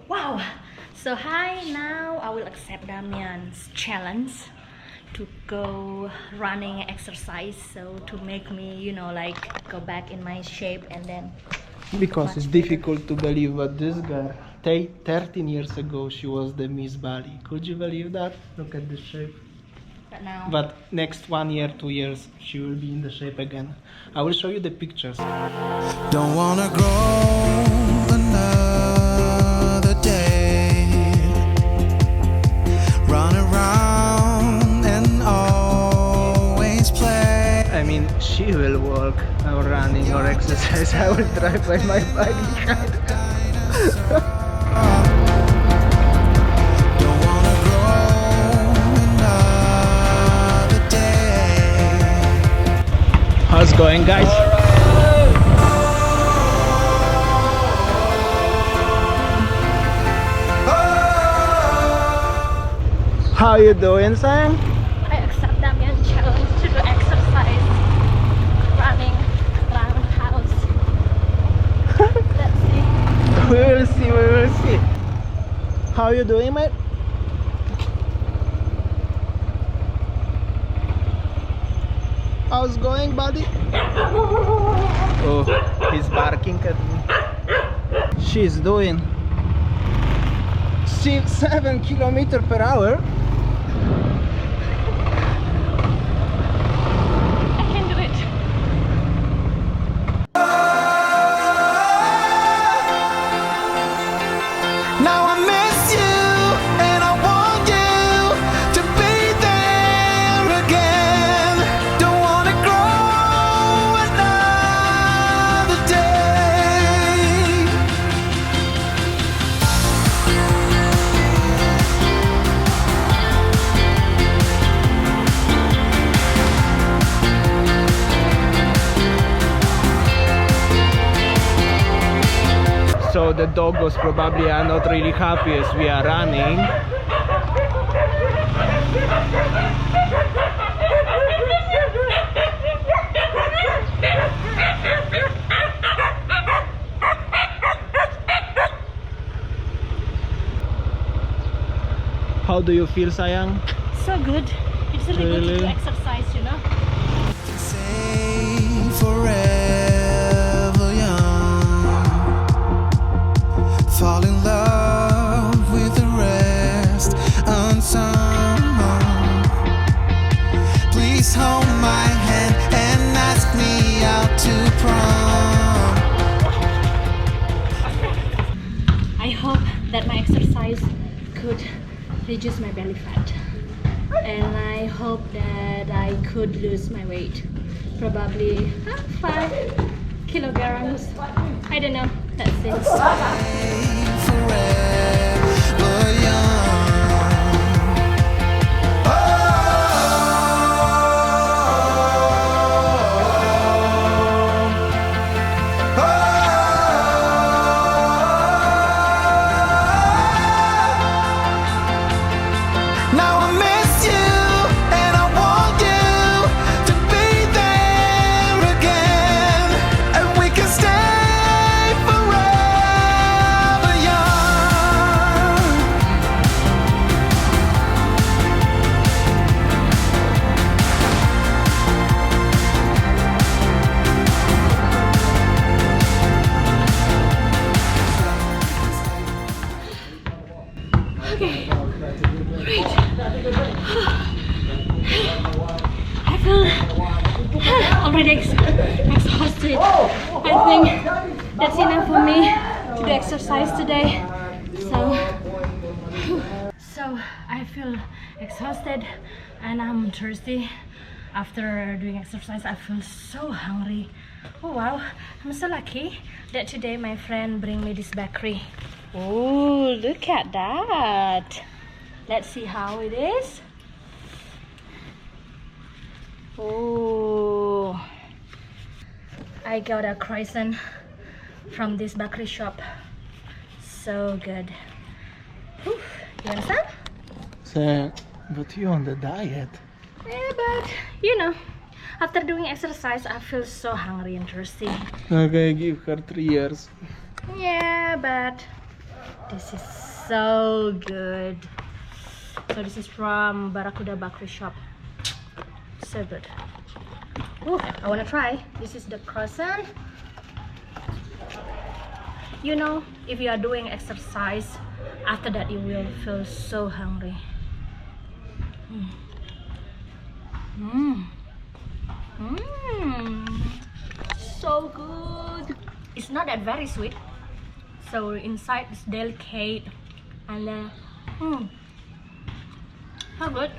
Wow! So hi, now I will accept Damian's challenge to go running exercise, so to make me, you know, like go back in my shape and then Because it's difficult to believe that this girl, 13 years ago, she was the Miss Bali. Could you believe that? Look at the shape. but now But next 1 year, 2 years, she will be in the shape again. I will show you the pictures. Don't wanna grow another day. Run around and always play. I mean, she will walk or running or exercise. I will drive by my bike behind. Don't wanna grow another day. How's it going, guys? How you doing, sayang? I accept Damian's challenge to do exercise, running around the house. Let's see. We will see, we will see. How you doing, mate? How's going, buddy? Oh, he's barking at me. She's doing 7 kilometers per hour. I can do it. Now I miss you and I want you to be there again. Don't wanna grow another day. So the doggos probably are not really happy as we are running. How do you feel, sayang? So good. It's really good to do Really? exercise, you know. Say forever young. Fall in love with the rest unsung. Please hold my hand and ask me out to prom. I hope that my exercise could reduce my belly fat, and I hope that I could lose my weight, probably 5 kilograms. I don't know. Let's see. Forever young. Now I miss you and I want you to be there again, and we can stay forever young. Okay, great. I feel already exhausted. I think that's enough for me to do exercise today. So I feel exhausted and I'm thirsty. After doing exercise, I feel so hungry. Oh wow, I'm so lucky that today my friend bring me this bakery. Oh, look at that. Let's see how it is. Oh, I got a croissant from this bakery shop. So good. Whew. You understand? So, but you on the diet. Yeah, but you know, after doing exercise, I feel so hungry and thirsty. Okay, give her 3 years. Yeah, but This is so good. So this is from Barakuda Bakery Shop. So good. Ooh, I wanna try. This is the croissant. You know, if you are doing exercise, after that you will feel so hungry. So good. It's not that very sweet, so inside is delicate, and then so good.